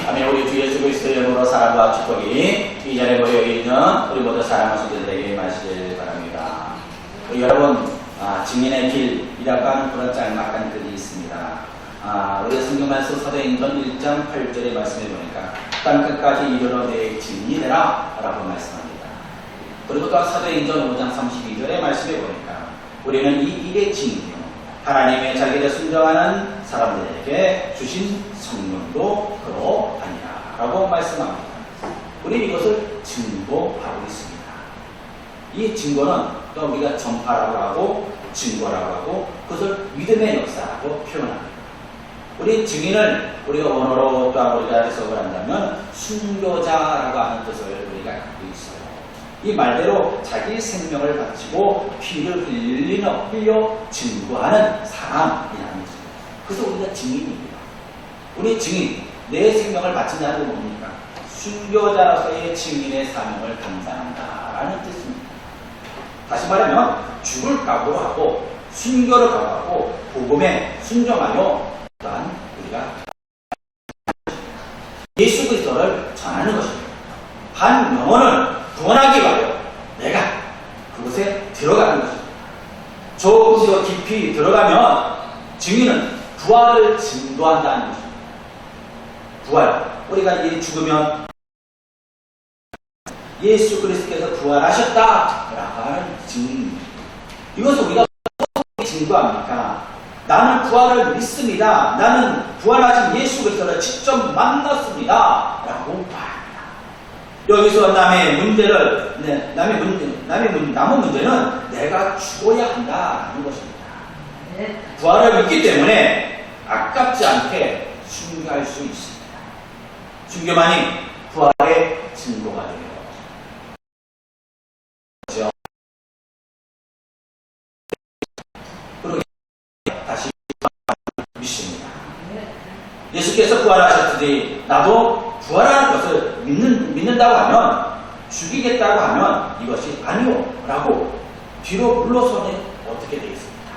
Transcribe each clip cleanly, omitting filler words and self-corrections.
아멘. 우리 주 예수 그리스도의 이름으로 사랑과 축복이 이 자리에 모여 있는 우리 모두 사랑하는 성도들에게 마시길 바랍니다. 우리 여러분, 증인의 길이라고 하는 그런 짤막한 글이 있습니다. 우리 성경 말씀 사도행전 1장 8절의 말씀에 보니까 땅끝까지 이르러 내 증인이 되라 라고 말씀합니다. 그리고 또 사도행전 5장 32절의 말씀에 보니까 우리는 이 일의 증인이요 하나님의 자기를 순종하는 사람들에게 주신 성령도 그러하니라 라고 말씀합니다. 우리는 이것을 증거하고 있습니다. 이 증거는 또 우리가 전파라고 하고 증거라고 하고 그것을 믿음의 역사라고 표현합니다. 우리 증인을 우리가 원어로 또 우리가 해석을 한다면 순교자라고 하는 뜻을 우리가 갖고 있어요. 이 말대로 자기 생명을 바치고 피를 흘려 증거하는 사람이라는 것입니다. 그래서 우리가 증인입니다. 우리 증인, 내 생명을 바친다는 건 뭡니까? 순교자로서의 증인의 사명을 감당한다라는 뜻입니다. 다시 말하면 죽을 각오로 하고 순교를 각오하고 복음에 순종하여 또한 우리가 예수 그리스도를 전하는 것입니다. 한 영혼을 구원하기 위하여 내가 그곳에 들어가는 것입니다. 조금 더 깊이 들어가면 증인은 부활을 증거한다는 것입니다. 부활, 우리가 죽으면 예수 그리스도께서 부활하셨다라고 하는 증인. 이것을 우리가 어떻게 증거합니까? 나는 부활을 믿습니다. 나는 부활하신 예수 그리스도를 직접 만났습니다. 라고 말합니다. 여기서 남의 문제는 내가 죽어야 한다는 것입니다. 부활을 믿기 때문에 아깝지 않게 순교할 수 있습니다. 순교만이 부활의 증거가 돼요. 그리고 다시 믿습니다. 예수께서 부활하셨으니 나도 부활하는 것을 믿는다고 하면 죽이겠다고 하면 이것이 아니오 라고 뒤로 물러서는 어떻게 되겠습니까?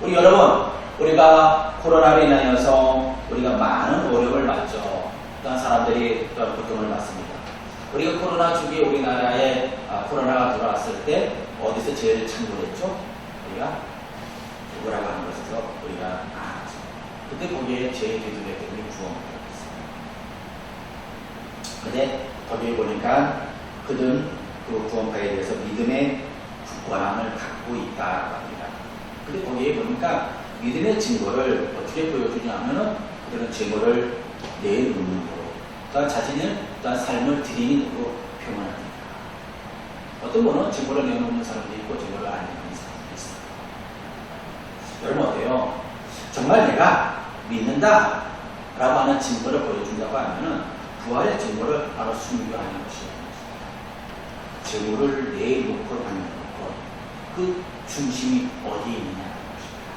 우리 여러분, 우리가 코로나로 인하여서 우리가 많은 어려움을 받죠. 어떤 사람들이 어떤 고통을 받습니다. 우리가 코로나 중에 우리나라에 코로나가 들어왔을 때 어디서 제일 창궐했죠? 우리가 누구라고 하는 것에서 우리가 알았죠. 그때 거기에 제일 대두됐던 구원파가 있어요. 근데 거기에 보니까 그들은 그 구원파에 대해서 믿음의 굳건함을 갖고 있다고 합니다. 근데 거기에 보니까 믿음의 증거를 어떻게 보여주냐 하면은 그들은 증거를 내놓음으로 또한 자신을 또한 삶을 드리는으로 표현합니다. 어떤 분은 증거를 내놓는 사람도 있고 증거를 안 내놓는 사람도 있어요. 여러분 어때요? 정말 내가 믿는다 라고 하는 증거를 보여준다고 하면은 부활의 증거를 바로 순교하는 것이에요. 증거를 내놓고 하는 것, 그 중심이 어디에 있느냐는 것입니다.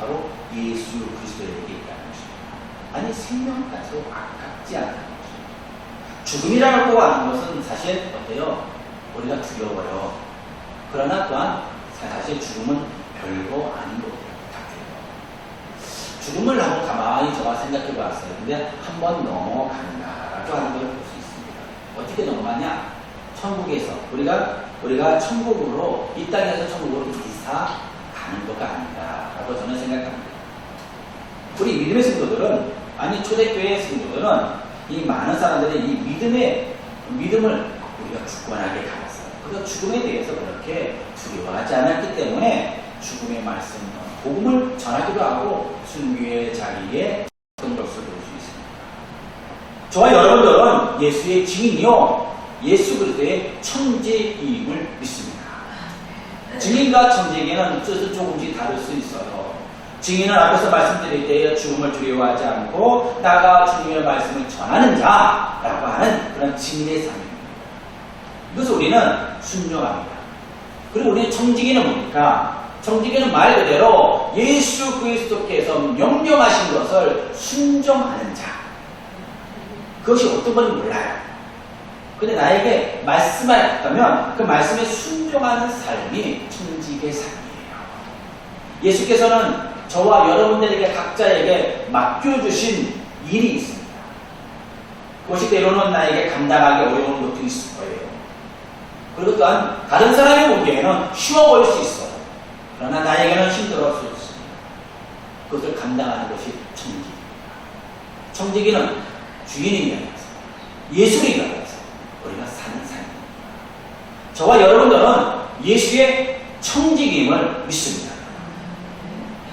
바로 예수 그리스도에게 있다는 것입니다. 아니 생명까지도 아깝지 않다는 것입니다. 죽음이라고 하는 것은 사실 어때요? 우리가 두려워요. 그러나 또한 사실 죽음은 별거 아닌 것 같아요. 죽음을 한번 가만히 저가 생각해 봤어요. 근데 한번 넘어간다라고 하는 걸 볼 수 있습니다. 어떻게 넘어가냐? 천국에서 우리가 천국으로 이 땅에서 천국으로 이사 가는 것가 아닌가라고 저는 생각합니다. 우리 믿음의 성도들은 아니 초대교회의 성도들은 이 많은 사람들이 이 믿음을 우리가 굳건하게 가졌어요. 그래서 죽음에 대해서 그렇게 두려워하지 않았기 때문에 죽음의 말씀, 복음을 전하기도 하고 순교의 자리에 섰던 것을 볼 수 있습니다. 저와 여러분들은 예수의 증인이요 예수 그리스도의 천재임을 믿습니다. 증인과 천재에게는 뜻은 조금씩 다를 수 있어요. 증인은 앞에서 말씀드릴 때에 죽음을 두려워하지 않고 나가 주님의 말씀을 전하는 자라고 하는 그런 증인의 삶입니다. 그래서 우리는 순종합니다. 그리고 우리는 청지기는 뭡니까? 청지기는 말 그대로 예수 그리스도께서 명령하신 것을 순종하는 자. 그것이 어떤 건지 몰라요. 근데 나에게 말씀하셨다면 그 말씀에 순종하는 삶이 청지기의 삶이에요. 예수께서는 저와 여러분들에게 각자에게 맡겨주신 일이 있습니다. 그것이 때로는 나에게 감당하기 어려운 것도 있을 거예요. 그리고 또한 다른 사람이 보기에는 쉬워 보일 수 있어요. 그러나 나에게는 힘들어 수 있습니다. 그것을 감당하는 것이 청지기입니다. 청지기는 주인이 아니라서, 예수님이 아니라서 우리가 사는 삶입니다. 저와 여러분들은 예수의 청지기임을 믿습니다.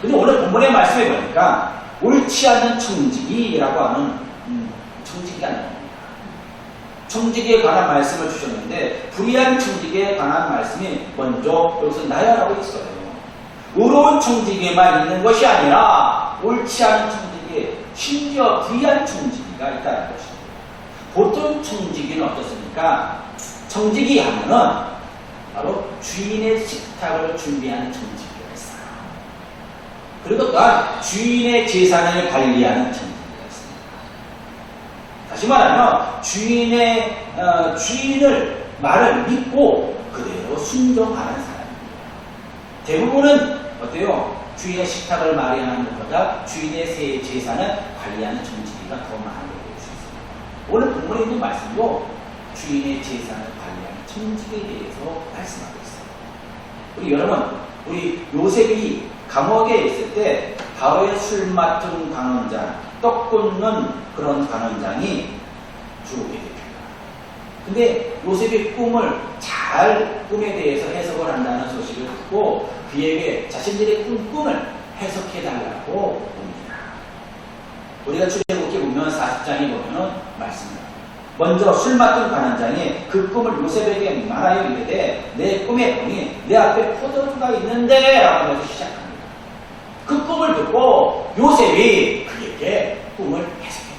근데 오늘 본문의 말씀에 보니까 옳지 않은 청지기라고 하는 청지기가 나옵니다. 청지기에 관한 말씀을 주셨는데 불의한 청지기에 관한 말씀이 먼저 여기서 나열하고 있어요. 의로운 청지기에만 있는 것이 아니라 옳지 않은 청지기에 심지어 불의한 청지기가 있다는 것입니다. 보통 청지기는 어떻습니까? 청지기 하면은 바로 주인의 식탁을 준비하는 청지기가 있어요. 그리고 또한 주인의 재산을 관리하는 청지기가 있습니다. 다시 말하면 주인을 말을 믿고 그대로 순종하는 사람입니다. 대부분은 어때요? 주인의 식탁을 마련하는 것보다 주인의 재산을 관리하는 청지기가 더 많은 걸 볼 수 있습니다. 오늘 본문에 있는 말씀도 주인의 재산을 관리하는 청지기에 대해서 말씀하고 있어요. 우리 여러분, 우리 요셉이 감옥에 있을 때 바로의 술 맡은 관원장, 떡 굽는 그런 관원장이 죽게 됩니다. 근데 요셉이 꿈에 대해서 해석을 한다는 소식을 듣고 그에게 자신들의 꿈을 해석해달라고 옵니다. 우리가 출애굽기 보면 40장에 보면 말씀입니다. 먼저 술 맡은 관원장이 그 꿈을 요셉에게 말하여 이르되 내 꿈에 보니 내 앞에 포도주가 있는데 라고 하면서 시작합니다. 그 꿈을 듣고 요셉이 그에게 꿈을 해석해줍니다.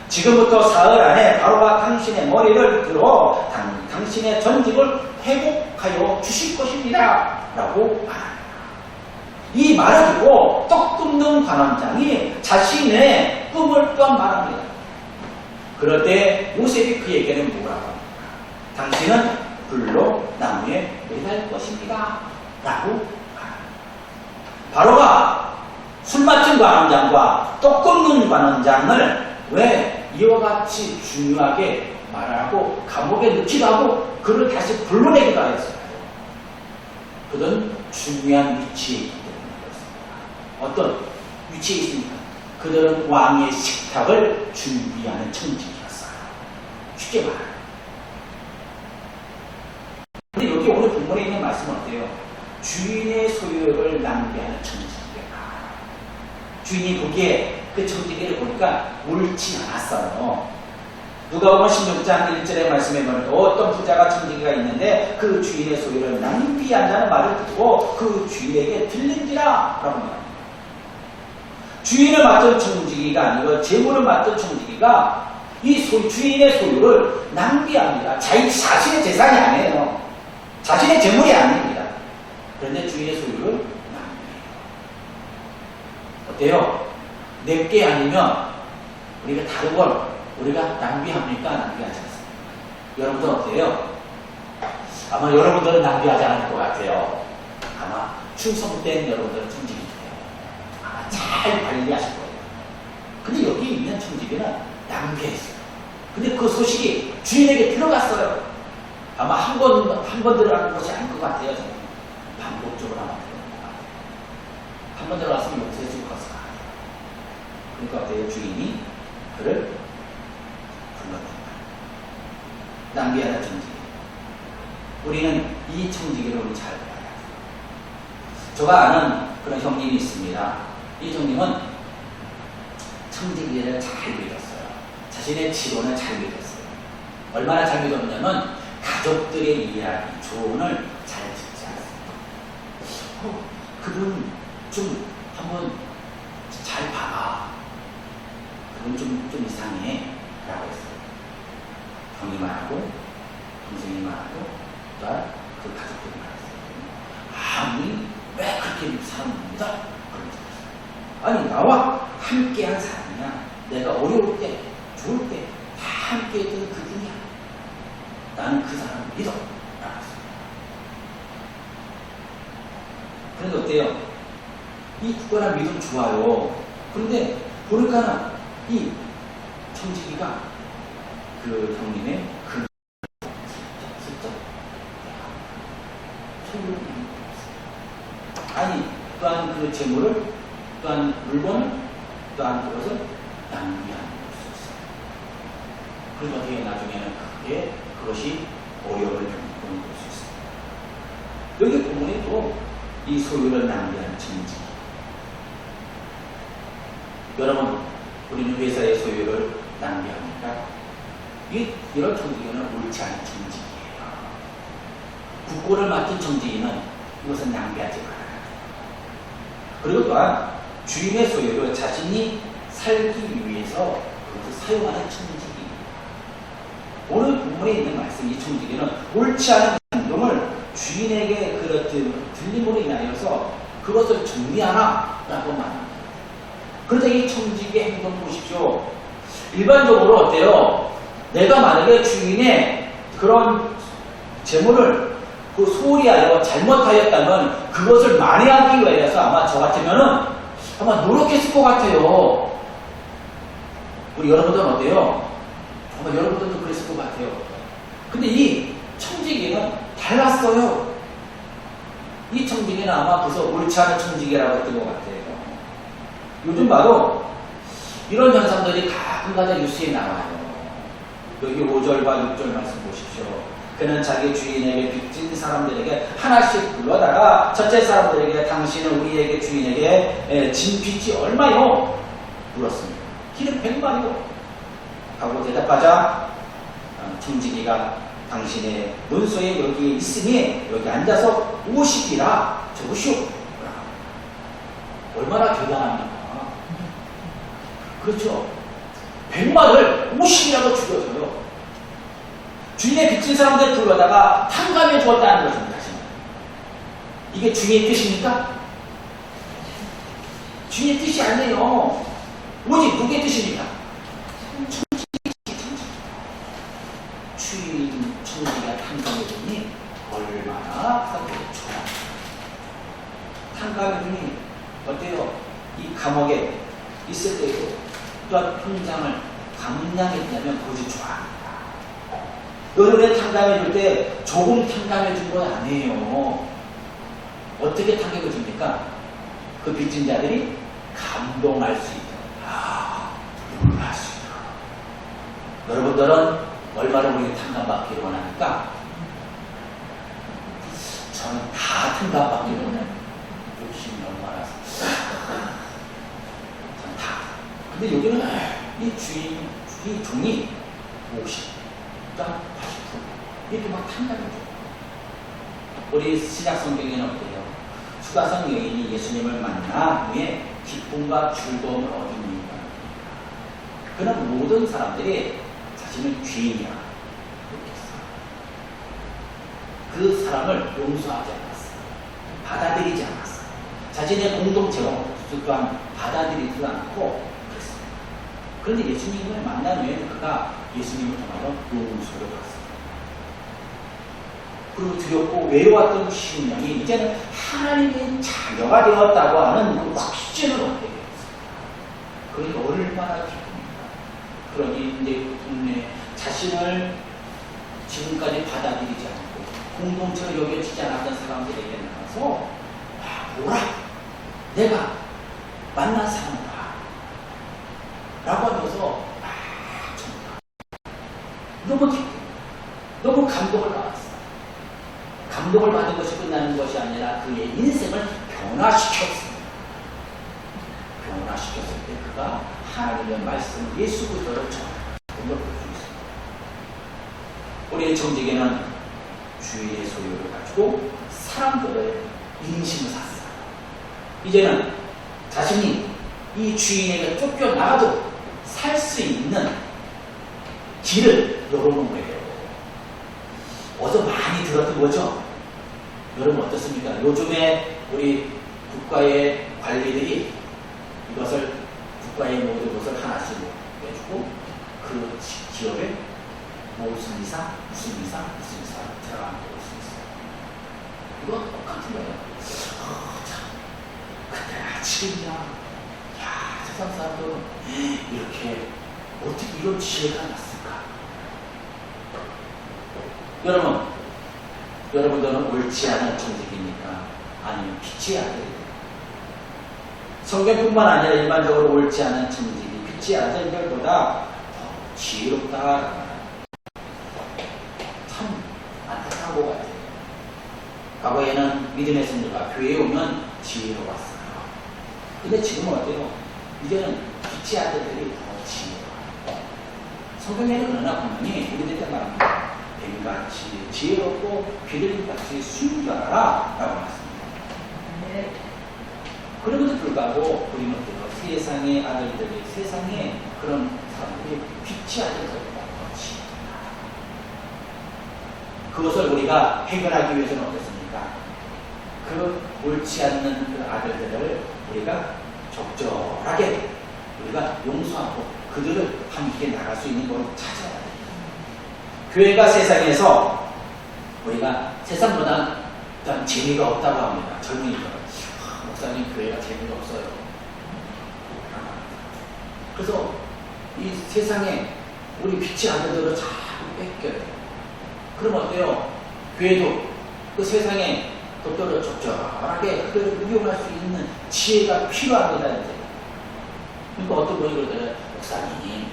지금부터 사흘 안에 바로가 당신의 머리를 들어 당신의 전직을 회복하여 주실 것입니다 라고 말합니다. 이 말을 듣고 떡 굽는 관원장이 자신의 꿈을 또한 말합니다. 그럴 때 요셉이 그에게는 뭐라고 합니까? 당신은 불로 나무에 매달 것입니다 라고 말합니다. 바로가 술 맡은 관원장과 떡 굽는 관원장을 왜 이와 같이 중요하게 말하고 감옥에 넣기도 하고 그를 다시 불러내기도 하였을까요? 그들은 중요한 위치에 있기 때문에 그렇습니다. 어떤 위치에 있습니까? 그들은 왕의 식탁을 준비하는 청지기였어요. 쉽게 말해요. 근데 여기 오늘 본문에 있는 말씀은 어때요? 주인의 소유를 낭비하는 청지기다. 주인이 보기에 그 청지기를 보니까 옳지 않았어요. 누가복음 16장 1절의 말씀에 보면 어떤 부자가 청지기가 있는데 그 주인의 소유를 낭비한다는 말을 듣고 그 주인에게 들린지라 라고 말합니다. 주인을 맡은 청지기가 아니고 재물을 맡은 청지기가 이 주인의 소유를 낭비합니다. 자신의 재산이 아니에요. 자신의 재물이 아닙니다. 그런데 주인의 소유를 낭비해요. 어때요? 내게 아니면 우리가 다른 걸 우리가 낭비합니까? 낭비하지 않습니다. 여러분들 어때요? 아마 여러분들은 낭비하지 않을 것 같아요. 아마 충성된 여러분들은 청지기 잘 관리하실 거예요. 근데 여기 있는 청지기는 낭비했어요. 근데 그 소식이 주인에게 들어갔어요. 아마 한 번 들어가는 것이 아닌 것 같아요. 저는 반복적으로 아마 들어간 것 같아요. 한 번 들어갔으면 용서해 줄 것을 알아요. 그러니까 어때요? 주인이 그를 불렀다. 낭비하는 청지기. 우리는 이 청지기를 우리 잘 봐야 돼요. 제가 아는 그런 형님이 있습니다. 이 형님은 청지기를 잘 믿었어요. 자신의 직원을 잘 믿었어요. 얼마나 잘 믿었냐면 가족들의 이야기, 조언을 잘 듣지 않습니다. 그분 좀 한번 잘 봐봐. 그분 좀 이상해 라고 했어요. 형이 말하고 동생이 말하고 또한 그 가족들이 말했어요. 아니 왜 그렇게 사람 믿어? 아니 나와 함께한 사람이야. 내가 어려울 때 좋을 때 다 함께했던 그분이야. 나는 그 사람을 믿어. 알았어요. 그런데 어때요? 이 굳건한 믿음 좋아요. 그런데 보니까 이 청지기가 그 형님의 그 슬쩍 소유를 아니 또한 그 재물을 또한 물건을 또한 그것을 낭비하는 수 있어요. 그래서 어떻게 나중에는 그게 그것이 어려움을 겪는 볼 수 있어요. 여기 부분에 또 이 소유를 낭비하는 정직. 여러분, 우리는 회사의 소유를 낭비합니까? 이런 정직에는 옳지 않은 정직이에요. 국고를 맡은 정직이는 이것은 낭비하지 말아야 돼요. 그리고 또한 주인의 소유를 자신이 살기 위해서 그것을 사용하는 정직이에요. 오늘 본문에 있는 말씀, 이 정직에는 옳지 않은 행동을 주인에게 들림으로 인하여서 그것을 정리하라 라고 말합니다. 그런데 이 청지기의 행동 보십시오. 일반적으로 어때요? 내가 만약에 주인의 그런 재물을 소홀히 하여 잘못하였다면 그것을 만회하기 위해서 아마 저 같으면은 아마 노력했을 것 같아요. 우리 여러분들은 어때요? 아마 여러분들도 그랬을 것 같아요. 근데 이 청지기는 달랐어요. 이 청지기는 아마 그래서 옳지 않은 청지기라고 했던 것 같아요. 요즘 바로 이런 현상들이 가끔가다 뉴스에 나와요. 여기 5절과 6절 말씀 보십시오. 그는 자기 주인에게 빚진 사람들에게 하나씩 불러다가 첫째 사람들에게 당신은 우리에게 주인에게 진 빚이 얼마요? 물었습니다. 기름 100마리요. 하고 대답하자 청지기가 당신의 문서에 여기에 있으니 여기 앉아서 50이라 적으시오. 얼마나 대단합니까? 그렇죠. 100마리를 50이라고 줄여줘요. 주인의 빚진 사람들 불러다가 탕감해 주었다는 것입니다. 이게 주인의 뜻입니까? 주인의 뜻이 아니에요. 오직 누구의 뜻입니까? 주인 청지기가 탕감해 주니 얼마나 좋아. 탕감해 주니 어때요? 이 감옥에 있을 때도 또한 통장을 감량했다면 그것이 좋아합니다. 여러분의 탕감해 줄 때 조금 탕감해 준 건 아니에요. 어떻게 탕감해 줍니까? 그 빚진 자들이 감동할 수 있도록 놀랄 수 있도록. 여러분들은 얼마나 우리가 탕감받기를 원합니까? 저는 다 탕감받기를 원해요. 욕심이 너무 많아서. 저는 다. 근데 여기는 이 주인, 이 종이 50, 80% 이렇게 막 탕감해줘요. 우리 신약 성경에는 어때요? 수가성 여인이 예수님을 만나 후에 기쁨과 즐거움을 얻으니까 그는 모든 사람들이 자신을 죄인이라 느꼈어요. 그 사람을 용서하지 않았어요. 받아들이지 않았어요. 자신의 공동체로 또한 받아들이지 않고 그랬어요. 그런데 예수님을 만난 후에는 그가 예수님을 통하여 용서를 받았어요. 그리고 두렵고 외로웠던 심령이 이제는 하나님의 자녀가 되었다고 하는 그 확신을 얻게 되었어요. 그러니 얼마나 기쁩니까? 그러니 이제 동네 자신을 지금까지 받아들이지 않고 공동체로 여겨지지 않았던 사람들에게 나가서 보라! 내가 만난 사람이다. 라고 하면서 너무 기쁘고 너무 감동을 받았어요. 감동을 받은 것이 끝나는 것이 아니라 그의 인생을 변화시켰습니다. 변화시켰을 때 그가 하나님의 말씀, 예수 그리스도를 전하는 걸 보여주었습니다. 우리의 정직에는 주인의 소유를 가지고 사람들의 인심을 샀어요. 이제는 자신이 이 주인에게 쫓겨나가도 살 수 있는 길을 열어놓은 거예요. 어서 많이 들었던 거죠? 여러분 어떻습니까? 요즘에 우리 국가의 관리들이 이것을 국가의 모든 것을 하나씩 내주고 그 기업에 무슨 이사 들어가는 거 수 있어요. 이거 똑같은 거예요. 참, 그때가 지금이야. 야, 세상 사람들은 이렇게 어떻게 이런 지혜가 났을까? 여러분들은 옳지 않은 천직입니까? 아니면 빛의 아들입니까? 성경뿐만 아니라 일반적으로 옳지 않은 천직이 빛의 아들들보다 더 지혜롭다. 참 안타까운 것 같아요. 과거에는 믿음의 성도가 교회에 오면 지혜로웠어요. 근데 지금은 어때요? 이제는 빛의 아들들이 더 지혜로워요. 성경에는 그러나 분명히 우리들한테 말합니다. 뱀같이 지혜롭고 비둘기같이 순결하라 라고 말씀합니다. 네. 그럼에도 불구하고 우리는 세상의 아들들이, 세상의 그런 사람들이 빛의 아들들보다 더 지혜롭다. 그것을 우리가 해결하기 위해서는 어떻습니까? 그 옳지 않는 그 아들들을 우리가 적절하게 우리가 용서하고 그들을 함께 나갈 수 있는 걸 찾아야 돼요. 교회가 세상에서 우리가 세상보다 일단 재미가 없다고 합니다. 젊은이들은 목사님 교회가 재미가 없어요. 그래서 이 세상에 우리 빛의 아들들을 자꾸 뺏겨요. 그럼 어때요? 교회도 그 세상에 것들을 적절하게 그들을 이용할 수 있는 지혜가 필요합니다. 이제. 그러니까 어떤 분이 그러더라고요. 목사님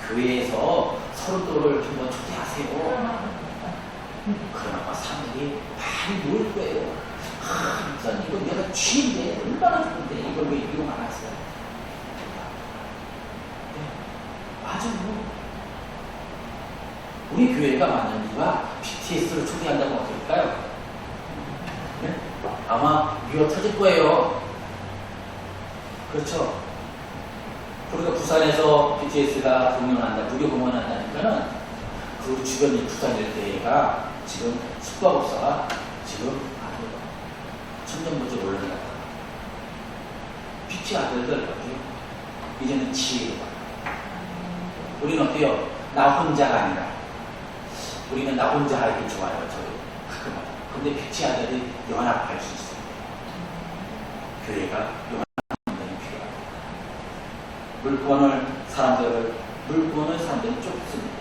교회에서 서로들을 한번 초대하세요. 그러나 사람들이 많이 모일 거예요. 목사님 이거 내가 쥐인데 얼마나 좋은데 이걸 왜 이용 안 하세요? 네, 맞아요. 우리 교회가 만든 이유가 BTS를 초대한다고 어떨까요? 네? 아마 미어 터질 거예요. 그렇죠? 그러니까 부산에서 BTS가 공연한다, 무료 공연한다니까는 그 주변이 부산 일대가 지금 숙박업소가 지금 천정부지 올라가다. 빛의 아들들 어때요? 이제는 지혜로워. 우리는 어때요? 나 혼자가 아니라 우리는 나 혼자 하기 좋아요. 저도 가끔마다. 근데 빛의 아들이 연합할 수 있어요. 교회가 연합이 필요합니다. 물건을 사람들이 쫓습니다.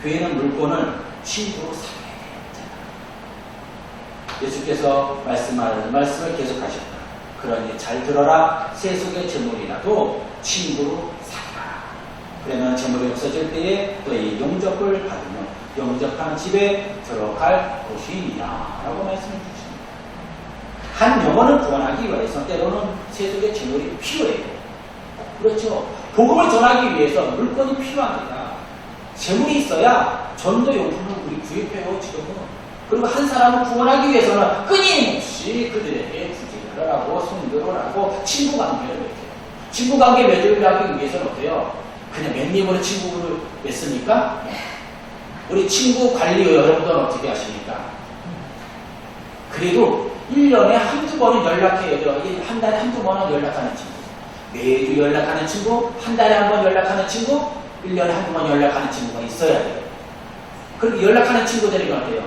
교회는 물건을 친구로 사귀어야 돼요. 예수께서 말씀을 계속하셨다. 그러니 잘 들어라. 세속의 재물이라도 친구로 사귀라. 그러면 재물이 없어질 때에 너희 용접을 받으며 영접하는 집에 들어갈 곳이니라 라고 말씀해 주십니다. 한 영혼을 구원하기 위해서 때로는 세속의 재물이 필요해요. 그렇죠. 복음을 전하기 위해서 물건이 필요합니다. 재물이 있어야 전도용품을 우리 구입해요. 지금은. 그리고 한 사람을 구원하기 위해서는 끊임없이 그들에게 구제를 하고 성교를 하고 친구관계를 맺어요. 친구관계 맺으려기 위해서는 어때요? 그냥 맨입으로 친구를 맺습니까? 우리 친구 관리 여러분들은 어떻게 하십니까? 그래도 1년에 한두 번은 연락해요. 한 달에 한두 번은 연락하는 친구. 매주 연락하는 친구, 한 달에 한 번 연락하는 친구, 1년에 한두 번 연락하는 친구가 있어야 돼요. 그리고 연락하는 친구들이 어때요?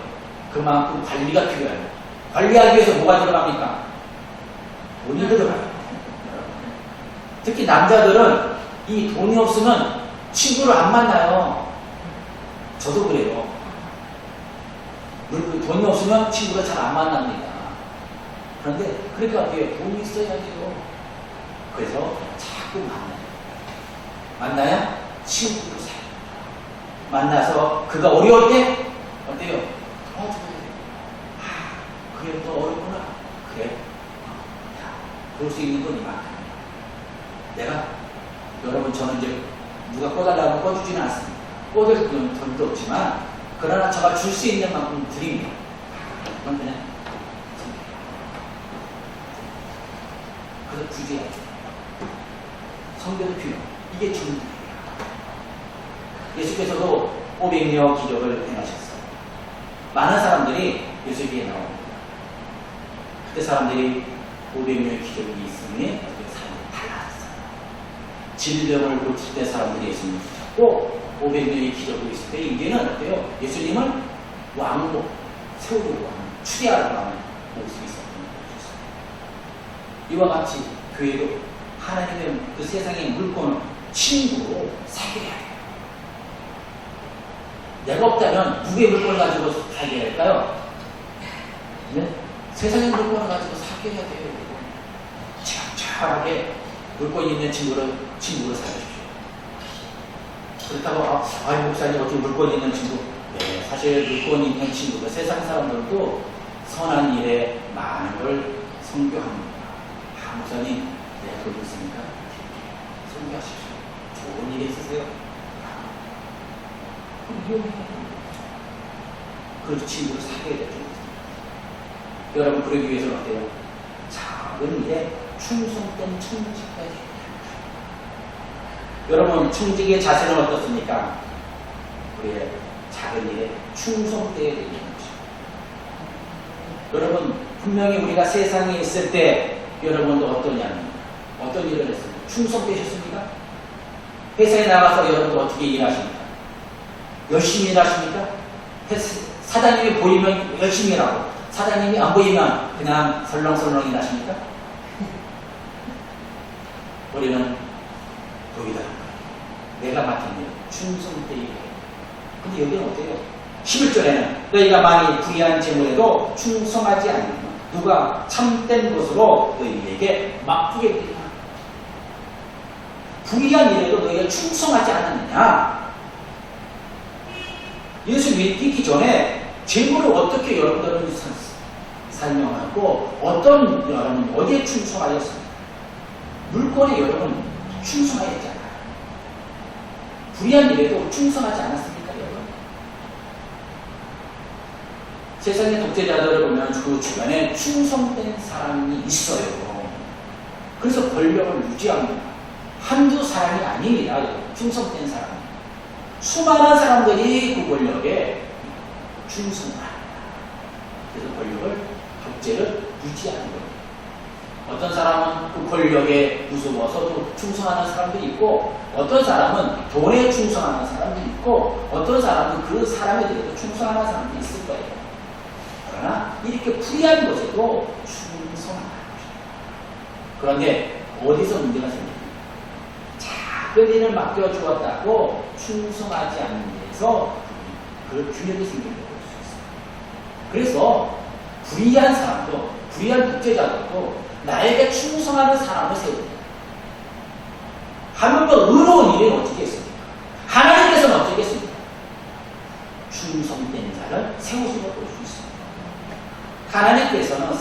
그만큼 관리가 필요해요. 관리하기 위해서 뭐가 들어갑니까? 돈이 들어가요. 특히 남자들은 이 돈이 없으면 친구를 안 만나요. 저도 그래요. 돈이 없으면 친구를 잘 안 만납니다. 그런데 그러니까 어때요? 돈이 있어야 돼요. 그래서 자꾸 만나야 친구로 사요. 만나서 그가 어려울 때 어때요? 그래 또 어렵구나. 그래. 그럴 수 있는 건 이만큼이야. 내가 여러분 저는 이제 누가 꺼달라고 꺼주지는 않습니다. 꺼줄 돈도 없지만 그러나 제가 줄 수 있는 만큼 드립니다. 그건 그냥 그래서 굳이 성경이 필요. 이게 중요해요. 예수께서도 500여 기적을 행하셨어요. 많은 사람들이 예수에게 나옵니다. 그때 사람들이 500명의 기적이 있으니 사람들이 달라졌어요. 질병을 고칠 때 사람들이 예수님을 찾고 500명의 기적이 있을 때 이제는 어때요? 예수님을 왕으로 세우려고 하는 추대하려고 하는 모습이 있었던 것이었어요. 이와 같이 교회도 하나님의 그 세상의 물건을 친구로 사귀어야 돼요. 내가 없다면 누구의 물건을 가지고 살게 할까요? 네? 세상의 물건을 가지고 살게 해야 돼요. 착착하게 물건이 있는 친구를 사주십시오. 그렇다고 목사님 어떻게 물건이 있는 친구? 네, 사실 물건이 있는 친구가 세상 사람들도 선한 일에 많은 걸 선교합니다. 목사님, 내가 그러고 있으니까 선교하십시오. 좋은 일이 있으세요. 그 친구를 사귀어야 되죠. 여러분, 그러기 위해서는 어때요? 작은 일에 충성된 청직가 되어야 됩니다. 여러분, 청직의 자세는 어떻습니까? 우리의 작은 일에 충성되어야 되는 것이죠. 여러분, 분명히 우리가 세상에 있을 때 여러분도 어떠냐면 어떤 일을 했습니까? 충성되셨습니까? 회사에 나가서 여러분도 어떻게 일하십니까? 열심히 일하십니까? 사장님이 보이면 열심히 일하고 사장님이 안 보이면 그냥 설렁설렁 일하십니까? 우리는 보이다. 내가 맡은 일, 충성되게 해. 근데 여기는 어때요? 11절에는 너희가 많이 불의한 재물에도 충성하지 않으면 누가 참된 것으로 너희에게 맡기게 되리라. 불의한 일에도 너희가 충성하지 않았느냐? 예수 믿기 전에 재물을 어떻게 여러분들은 설명하고 여러분 어디에 충성하였습니까? 물건에 여러분 충성하였잖아요. 불의한 일에도 충성하지 않았습니까, 여러분? 세상의 독재자들을 보면 그 주변에 충성된 사람이 있어요. 그래서 권력을 유지합니다. 한두 사람이 아닙니다, 여러분. 충성된 사람. 수많은 사람들이 그 권력에 충성을 합니다. 그래서 권력을, 독재를 유지하는 거예요. 어떤 사람은 그 권력에 무서워서 또 충성하는 사람도 있고, 어떤 사람은 돈에 충성하는 사람도 있고, 어떤 사람은 그 사람에 대해서 충성하는 사람도 있을 거예요. 그러나 이렇게 불의한 것에도 충성하는 거죠. 그런데 어디서 문제가 생깁니까? 작은 일을 맡겨주었다고 충성하지 않는 데에서 그 균형이 생긴다고 볼 수 있어요. 그래서 불의한 사람도, 불의한 독재자들도 나에게 충성하는 사람을 세웁니다. 하물며 의로운 일은 어떻게 했습니까? 하나님께서는 어떻게 했습니까? 충성된 자를 세우신 걸 볼 수 있습니다. 하나님께서는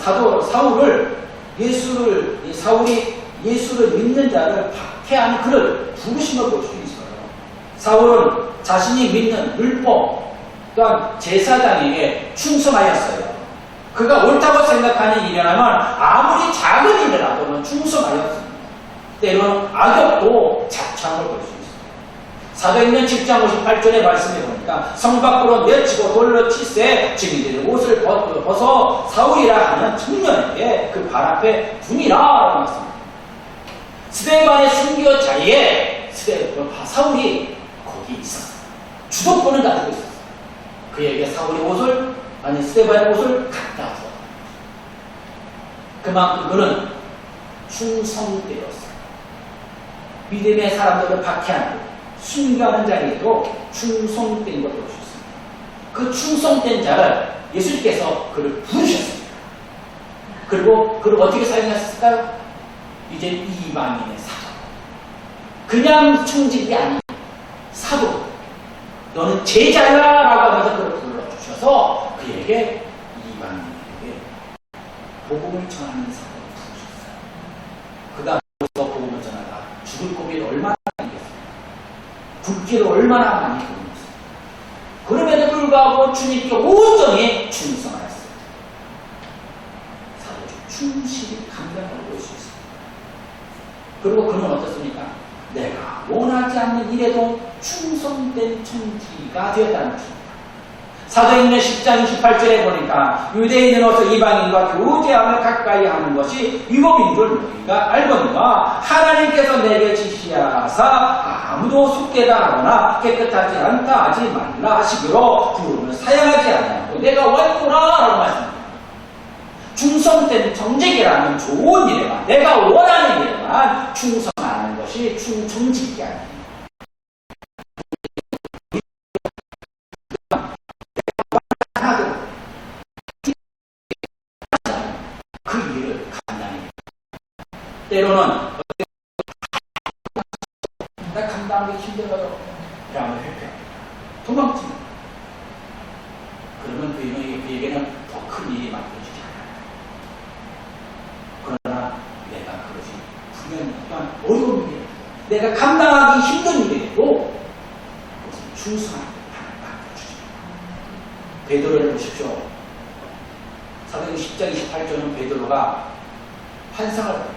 사울이 예수를 믿는 자를 박해하는 그를 부르신 걸 볼 수 있어요. 사울은 자신이 믿는 율법 또한 제사장에게 충성하였어요. 그가 옳다고 생각하는 일이라면 아무리 작은 일이라도 충성하였습니다. 때로는 악역도 자청을 볼 수 있습니다. 사도행전 10장 58절의 말씀에 보니까 성 밖으로 내치고 돌로 치세 증인들의 옷을 벗어 사울이라 하는 청년에게 그 발 앞에 두니라 라고 말씀합니다. 스데반의 순교자에 사울이 거기 있었어요. 주도권을 가지고 있었어요. 그에게 스데반의 옷을 갖다 줘. 그만큼 그는 충성되었어요. 믿음의 사람들을 박해하고 순교하는 자리에도 충성된 것을 볼 수 있습니다. 그 충성된 자를 예수님께서 그를 부르셨습니다. 그리고 그를 어떻게 사용하셨을까요? 이제 이방인의 사도. 그냥 청직이 아닌 사도. 너는 제자야! 라고 하면서 그를 불러주셔서 그에게 이방인에게 복음을 전하는 사도를 부르셨어요. 그가 복음을 전하다 죽을 고비를 얼마나 많이 했어요. 굶기를 얼마나 많이 굶었어요. 그럼에도 불구하고 주님께 온전히 충성하였어요. 사도적 충실히 감당을 볼 수 있어요. 그리고 그는 어떻습니까? 내가 원하지 않는 일에도 충성된 청지가 되었다는 것입니다. 사도행전 10장 28절에 보니까 유대인으로서 이방인과 교제하며 가까이 하는 것이 율법인 줄 너희가 알거니와 하나님께서 내게 지시하사 아무도 속되다 하거나 깨끗하지 않다 하지 말라 하시기로 부름을 사용하지 아니하고 내가 왔구나 라고 말씀합니다. 충성된 정직이라는 좋은 일에만, 내가 원하는 일에만 충성하는 것이 정직이 아닙니다. 때로는 나 감당하기 힘들어요. 라고 회피합니다. 도망칩니다. 그러면 그에게는 더 큰 일이 맡겨지지 않아요. 그러나 내가 그것이 분명히 또한 어려운 일이에요. 내가 감당하기 힘든 일이라도 그것은 충성한 하나님 맡겨주죠. 베드로를 보십시오. 사도행 10장 28절은 베드로가 환상을 해요.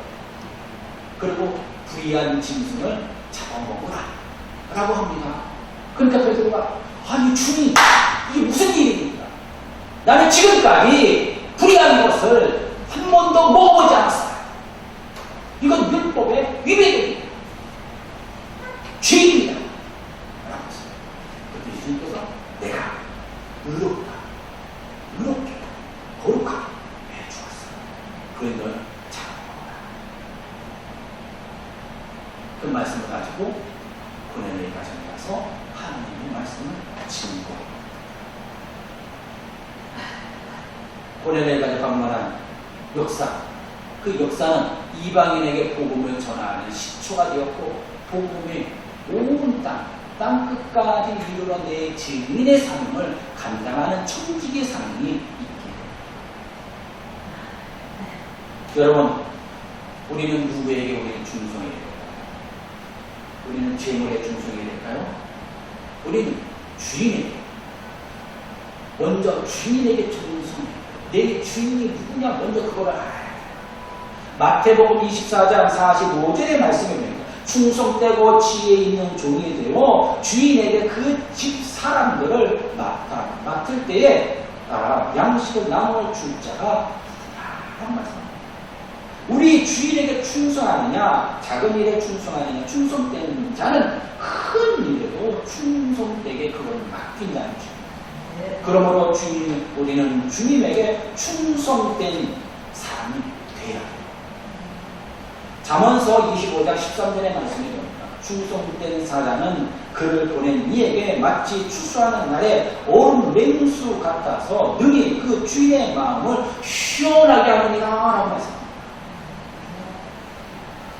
그리고 불의한 짐승을 잡아먹으라 라고 합니다. 그러니까 베드로가 아니 주님 이게 무슨 일입니까? 나는 지금까지 불의한 것을 한 번도 먹어보지 않았어요. 이건 율법의 위배입니다. 죄입니다. 라고 했어요. 그때 예수님께서 내가 의롭다, 의롭게, 거룩하게 해주었어요. 그러니 너는 잡아먹어라. 그 말씀을 가지고 고넬료의 가정에 가서 하나님의 말씀을 증거합니다. 고넬료의 가정 방문한 역사, 그 역사는 이방인에게 복음을 전하는 시초가 되었고 복음이 온 땅 끝까지 이르러내 증인의 삶을 감당하는 청지기의 삶이 있게 됩니다. 여러분, 우리는 누구에게 우리는 충성해야 될까요? 우리는 재물에 충성해야 될까요? 우리는 주인에게, 먼저 주인에게 충성해야 내 주인이 누구냐 먼저 그걸 알아야 돼요. 마태복음 24장 45절의 말씀입니다. 충성되고 지혜 있는 종이 되어 주인에게 그 집 사람들을 맡을 때에 양식을 나눠 줄 자가 누구냐 말씀입니다. 우리 주인에게 충성하느냐 작은 일에 충성하느냐 충성되는 자는 큰 일에도 충성되게 그걸 맡긴다는 거죠. 그러므로 우리는 주님에게 충성된 사람이 되어야 합니다. 잠언서 25장 13절의 말씀이 됩니다. 충성된 사람은 그를 보낸 이에게 마치 추수하는 날에 얼음 맹수 같아서 능히 그 주인의 마음을 시원하게 하느니라 라고 말씀합니다.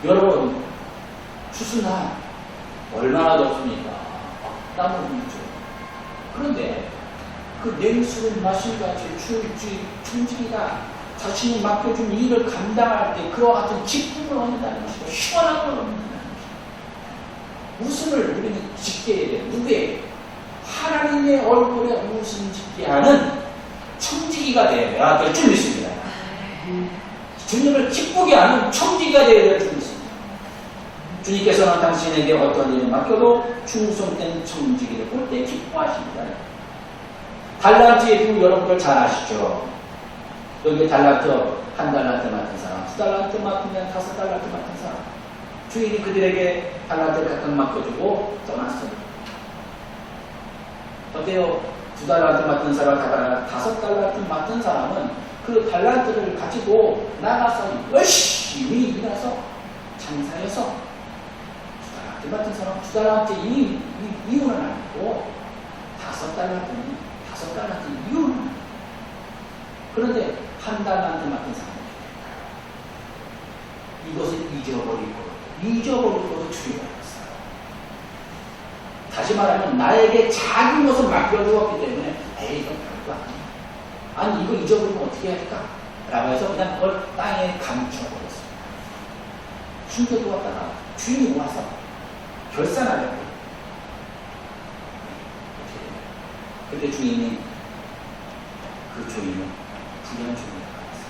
여러분, 추수날 얼마나 덥습니까? 땀을 흘리죠. 그런데 그 냉수를 마실같이 충직이다 자신이 맡겨준 일을 감당할 때 그와 같은 기쁨을 얻는다는 것이고 시원한 걸 얻는다는 것이고 웃음을 우리는 짓게 해야 돼요. 누구에게? 하나님의 얼굴에 웃음 짓게 하는 청지기가 되어야 될 줄 믿습니다. 주님을 기쁘게 하는 청지기가 되어야 될 줄 믿습니다. 주님께서는 당신에게 어떤 일을 맡겨도 충성된 청지기를 볼 때 기뻐하십니다. 달란트의 부 여러분들 잘 아시죠? 여기 달란트, 한 달란트 맡은 사람, 두 달란트 맡으면 다섯 달란트 맡은 사람. 주인이 그들에게 달란트를 각각 맡겨주고 떠났어요. 어때요? 두 달란트 맡은 사람, 다섯 달란트 맡은 사람은 그 달란트를 가지고 나가서 열심히 일해서 장사해서 두 달란트 맡은 사람, 두 달란트 이유는 아니고 다섯 달란트는 다섯 달란트 이유는 그런데 한 달란트 맡은 사람은 이것을 잊어버리고 주의가 있어요. 다시 말하면 나에게 작은 것을 맡겨주었기 때문에 에이 이건 별거 아니야. 아니 이거 잊어버리면 어떻게 할까? 라고 해서 그냥 그걸 땅에 감춰버렸습니다. 숨겨두고 왔다가 주인이 와서 결산하려고 그때 주인이 그 조인은 불의한 조인을 받았어요.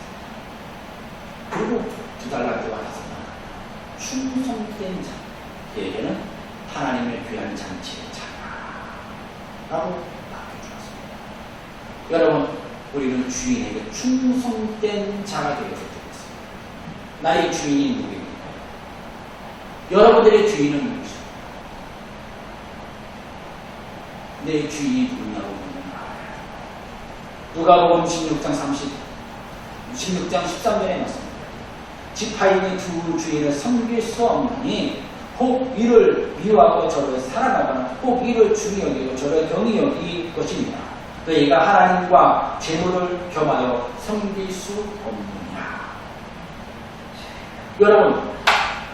그리고 두 달란트와 다섯 달란트 충성된 자에게는 하나님의 귀한 잔치의 자라고 맡겨주었습니다. 여러분, 우리는 주인에게 충성된 자가 되어야 되겠습니다. 나의 주인이 누구입니까? 여러분들의 주인은 누구십니까? 내 주인이 누구냐고 묻는 누가복음 16장 13절에 맞습니다. 지파인이 두 주인을 섬길 수 없나니 혹 이를 미워하고 저를 사랑하거나 혹 이를 중히 여기고 저를 경히 여길 것입니다. 너희가 하나님과 재물을 겸하여 섬길 수 없느냐. 여러분,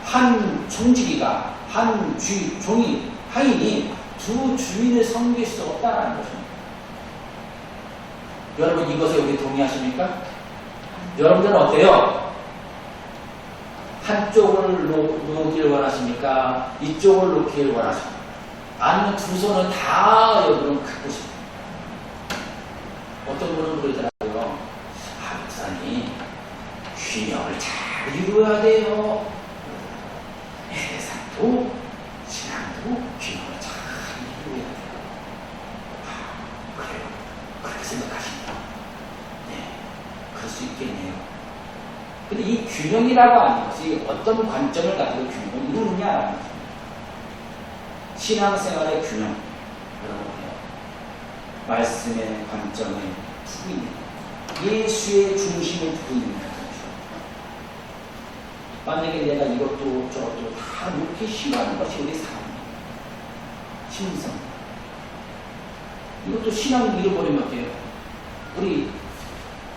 한 종직이가, 한 종이, 하인이 두 주인을 섬길 수 없다는 것입니다. 여러분, 이것에 우리 동의하십니까? 여러분들은 어때요? 한쪽을 놓기를 원하십니까? 이쪽을 놓기를 원하십니까? 아니면 두 손을 다 여러분 갖고 싶어요? 어떤 분은 그러더라고요. 아, 목사님, 균형을 잘 이루어야 돼요. 세상도, 신앙도 균형을 잘 이루어야 돼요. 아, 그래요. 그렇게 생각하십니다. 네, 그럴 수 있겠네요. 근데 이 균형이라고 하는 것이 어떤 관점을 가지고 균형을 이루느냐라는 것입니다. 신앙생활의 균형, 여러분, 말씀의 관점에 두고 있는 예수의 중심을 두고 있는 것입니다. 만약에 내가 이것도 저것도 다 이렇게 싫어하는 것이 우리 삶입니다. 신성. 이것도 신앙을 잃어버리면 어때요? 우리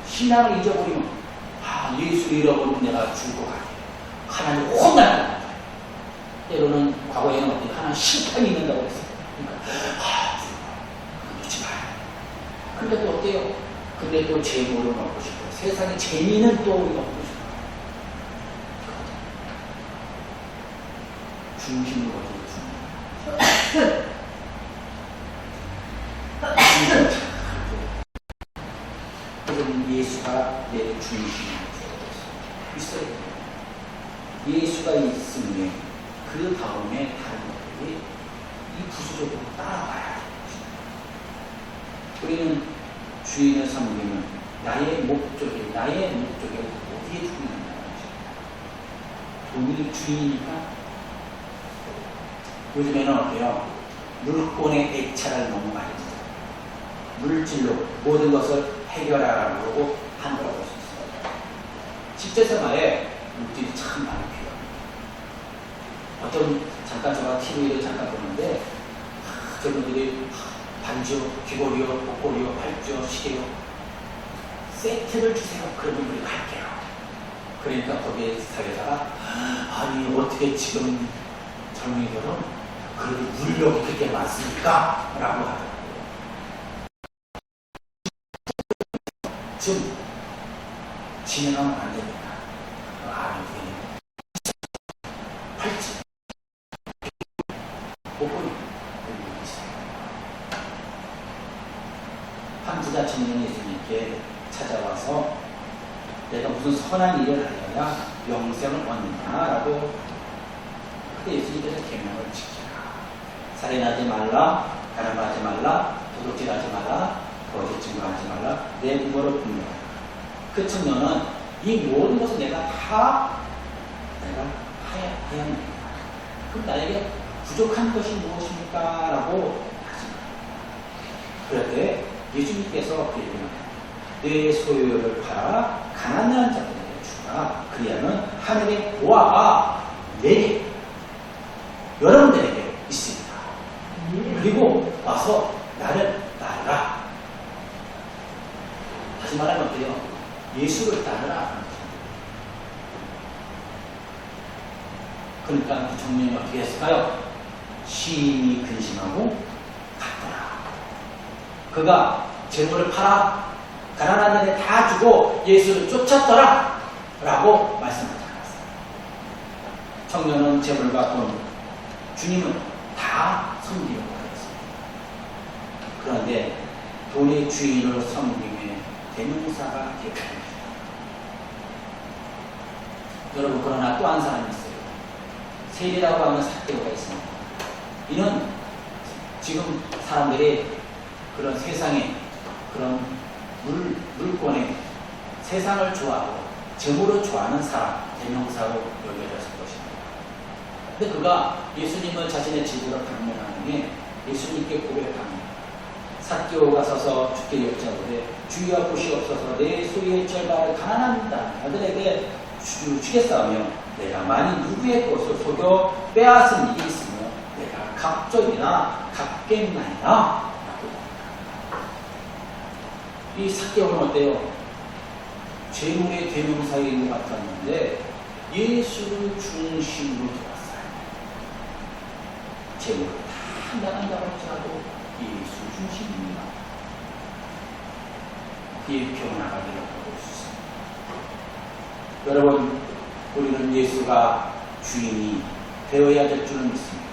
신앙을 잊어버리면 예수 잃어버리면 내가 죽을 것 같아요. 하나님 혼날 것 같아요. 때로는 과거에는 어떻게 하나님 심판이 있는다고 했어요. 그러니까 놓지 마요. 근데 또 어때요? 근데 또 재물을 먹고 싶어요. 세상에 재미는 또 먹고 싶어요. 중심을 어디에 두는 그러면 예수가 내 중심이 있어야 돼요. 예수가 있으면 그 다음에 다른 것들이 이 부수적으로 따라가야 돼요. 우리는 주인을 섬기면 나의 목적이 어디에 두고 있느냐는 것입니다. 돈이 주인이니까 요즘에는 어때요? 물권의 애착을 너무 많이 주죠. 물질로 모든 것을 해결하라고 그러고 한다고 할 수 있어요. 실제생활에 물질이 참 많이 필요합니다. 잠깐 제가 TV를 잠깐 보는데 저분들이 반지요, 귀걸이요, 목걸이요, 팔찌요, 시계요 세트를 주세요. 그러면 우리가 할게요. 그러니까 거기에 사려다가 아니 어떻게 지금 젊은이들은 그래도 물력이 그렇게 많습니까? 라고 하더라고요. 지금 진행하면 안 됩니다. 팔찌, 목걸이 한 부자 청년이 예수님께 찾아와서 내가 무슨 선한 일을 하여야 영생을 얻느냐라고 그때 예수님께서 계명을 지키라. 살인하지 말라, 가늠하지 말라, 도둑질하지 말라, 거짓 증거하지 말라, 내 부모를 분명하라. 그 청년은 이 모든 것을 내가 해야 합니다. 그럼 나에게 부족한 것이 무엇입니까? 라고 하십니다. 그럴 때 예수님께서 그 얘기를 합니다. 내 소유를 팔아 가난한 자들에게 주라. 그리하면 하늘의 보화가 내게 여러분들에게 있습니다. 그리고 와서 나를 따르라. 다시 말하면 어때요? 예수를 따르라. 그러니까 그 청년이 어떻게 했을까요? 심히 근심하고 갔더라. 그가 재물을 팔아 가난한 데에 다 주고 예수를 쫓았더라 라고 말씀하지 않았어요. 청년은 재물과 돈, 주님은 다 섬기려고 하였습니다. 그런데 돈의 주인을 섬김의 대명사가 되었습니다. 여러분, 그러나 또 한 사람이 있어요. 세리라고 하는 삭개오가 있습니다. 이는 지금 사람들이 그런 세상에 그런 물권에 세상을 좋아하고 재물을 좋아하는 사람, 대명사로 여겨졌을 것입니다. 근데 그가 예수님을 자신의 집으로 방문하니 예수님께 고백합니다. 삭개오가 서서 주께 여짜오되 주여 보시옵소서 내 소유의 절반을 가난한 자들에게 주겠사오며 내가 만일 누구의 것을 속여 빼앗은 일이 있으면 내가 갑절이나 갚겠나이다. 이 삭개오는 어때요? 재물의 대명사인 것 같았는데 예수를 중심으로 돌았어요. 제목을 다 나간다고 할지라도 예수 중심입니다. 그의 변화가기를 하고 있습니다. 여러분, 우리는 예수가 주인이 되어야 될 줄을 믿습니다.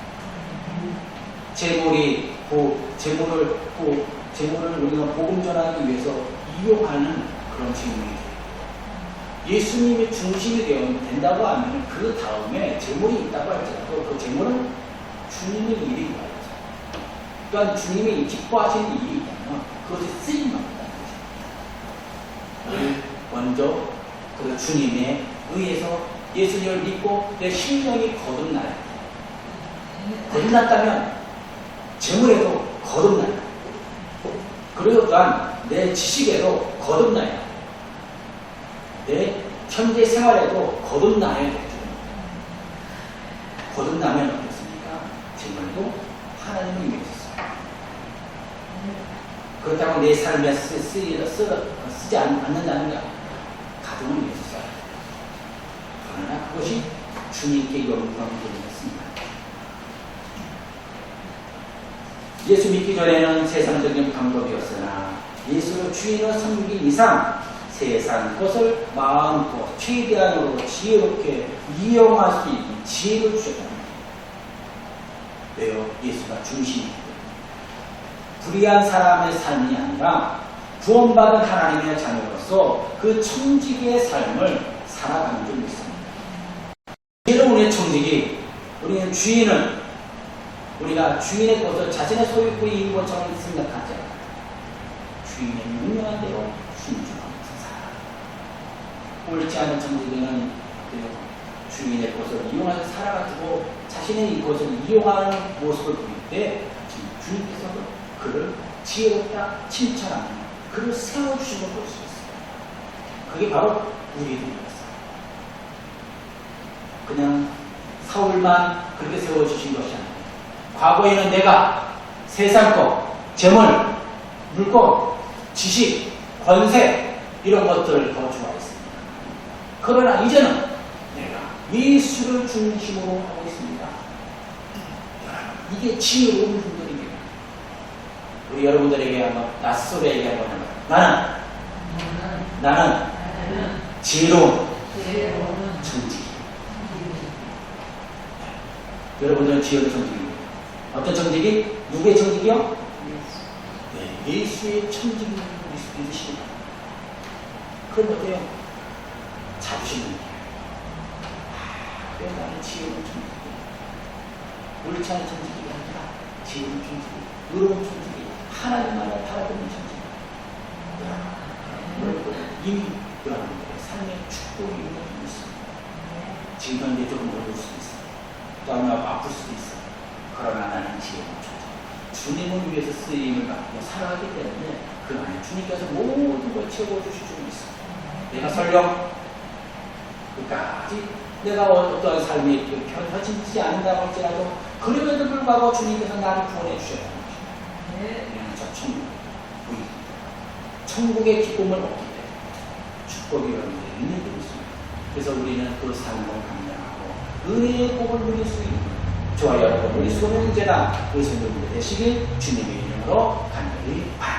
재물을 우리가 복음 전하기 위해서 이용하는 그런 재물이 돼요. 예수님의 중심이 된다고 하면 그 다음에 재물이 있다고 할지라도 그 재물은 주님의 일이 되어야죠. 그러니까 주님이 기뻐하시는 일이 있다면 그것이 쓰임만 있다는 거죠. 먼저 그 주님에 의해서 예수님을 믿고 내 심령이 거듭나요. 거듭났다면 재물에도 거듭나요. 그리고 또한 내 지식에도 거듭나요. 내 현재 생활에도 거듭나야 되죠. 거듭나면 어떻습니까? 재물도 하나님을 위해서 그렇다고 내 삶에 쓰지 않는다는 게 가정을 위해서 써요. 그러나 그것이 주님께 영광을 돌리겠습니다. 예수 믿기 전에는 세상적인 방법이었으나 예수를 주인으로 섬기기 이상 세상 것을 마음껏 최대한으로 지혜롭게 이용할 수 있는 지혜를 주셨답니다. 왜요? 예수가 중심이기 때문에. 불의한 사람의 삶이 아니라 구원받은 하나님의 자녀로서 그 청지기의 삶을 살아가는 줄 믿습니다. 여러분의 청지기, 우리는 우리가 주인의 것을 자신의 소유권인 것처럼 생각하지 않아요. 주인의 명령한 대로 순종하면서 살아요. 옳지 않은 청지기는 주인의 것을 이용해서 살아가지고 자신의 이 것을 이용하는 모습을 보일 때 주님께서도 그를 지혜롭다 칭찬하는 그를 세워주신 걸 볼 수 있어요. 그게 바로 우리들이었어요. 그냥 사울만 그렇게 세워주신 것이 아니에요. 과거에는 내가 세상 것, 재물, 물건, 지식, 권세 이런 것들을 더 좋아했습니다. 그러나 이제는 내가 예수를 중심으로 하고 있습니다. 이게 지혜로운 분들입니다. 우리 여러분들에게 한번 낯설에게 한번 해봐요. 나는 지혜로운 청지기. 여러분들은 지혜로운 청지기. 어떤 청지기? 누구의 청지기요? 네, 예수의 청지기를 믿으시는 거예요. 그럼 어때요? 잡으시는 거예요. 왜 나는 지혜로운 청지기? 옳지 않은 청지기가 아니라 지혜로운 청지기, 의로운 청지기, 하나님만을 바라보는 청지기. 이미 여러분들의 삶의 축복이 있는 줄 있습니다. 지금 현재 조금 어려울 수도 있어요. 또 아니면 아플 수도 있어요. 그러나 나는 지혜로운 청지기. 주님을 위해서 쓰임을 받고 살아가기 때문에 그 안에 주님께서 모든 걸 채워주실 줄 있습니다. 내가 설령 끝까지 내가 어떠한 삶이 펼쳐지지 않는다고 할지라도 그럼에도 불구하고 주님께서 나를 구원해 주셨다는 것입니다. 우리는 저 천국의 기쁨을 얻기 때문에 축복이 여러분들이 있는 줄 있습니다. 그래서 우리는 그 삶을 감당하고 은혜의 복을 누릴 수 있는 저와 여러분 우리 소명제단 의성도분들 되시길 주님의 이름으로 간절히 바랍니다.